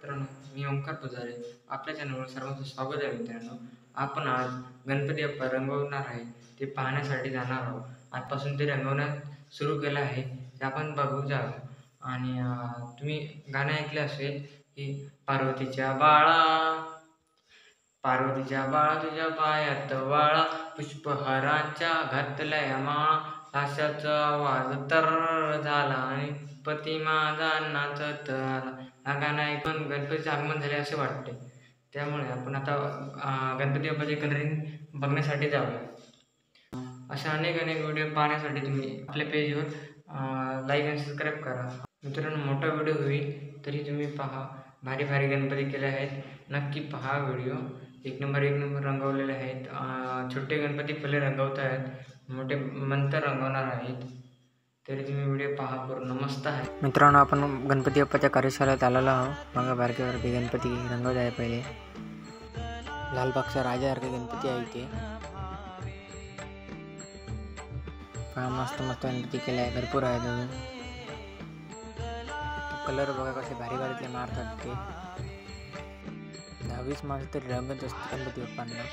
मित्रांनो, मी ओंकार पुजारी. आपल्या चॅनलवर सर्वांचं स्वागत आहे मित्रांनो. आपण आज गणपती बाप्पा रंगवणार आहे ते पाहण्यासाठी जाणार आहोत. आजपासून ते रंगवण्यास सुरू केलं आहे ते आपण बघू जावं. आणि तुम्ही गाणं ऐकलं असेल की पार्वतीच्या बाळा तुझ्या पायात वाळा, पुष्पहाराच्या घातल्या माळा, लाशाचा आवाज तर झाला आणि पती माझा नाचत आला. हा गाणं ऐकून गणपतीचे आगमन झाले असे वाटते. त्यामुळे आपण आता गणपती बाप्पाचे कलरिंग बघण्यासाठी जाऊया. अशा अनेक व्हिडिओ पाहण्यासाठी तुम्ही आपल्या पेजवर लाईक आणि सबस्क्राईब करा. मित्रांनो, मोठा व्हिडिओ होईल तरी तुम्ही पहा. भारी भारी गणपती केले आहेत, नक्की पहा व्हिडिओ. एक नंबर रंगवलेले आहेत. छोटे गणपती पहिले रंगवत आहेत, मोठे नंतर रंगवणार आहेत. तरी तुम्ही व्हिडिओ पहा, पूर्ण मस्त आहे. मित्रांनो, आपण गणपती बाप्पाच्या कार्यशाळेत आलेलो आहोत. मग बारके गणपती रंगवत आहे. पहिले लालबागचा राजासारखे गणपती आहे इथे. पहा, मस्त गणपती केले आहे, भरपूर आहेत अजून. कलर बघा कसे भारी भारीतले मारतात ते. 10-20 माणसं तरी रंगत असते गणपती बाप्पांना.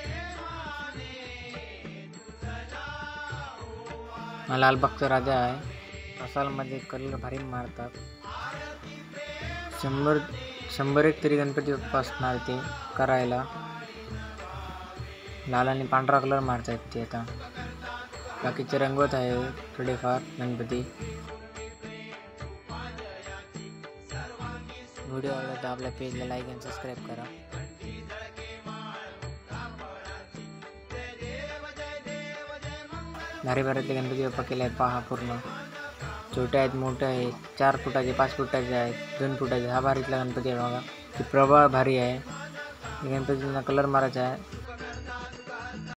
लालबागचा राजा आहे. मसालमध्ये कलर भारी मारतात. 100 तरी गणपती बाप्पा असणार ते करायला. लाल आणि पांढरा कलर मारतात ते. आता बाकीचे रंगवत आहे थोडेफार गणपती. व्हिडिओ आवडला तर आपल्या पेजला लाईक आणि सबस्क्राईब करा. भारी भारीतले गणपती बाप्पा केले आहेत पहा पूर्ण. छोटे आहेत, मोठे आहेत, 4 फुटाचे, 5 फुटाचे आहेत, 2 फुटाचे. हा भारीतला गणपती आहे बघा. ती प्रभाळ भारी आहे. गणपतींना कलर मारायचा आहे.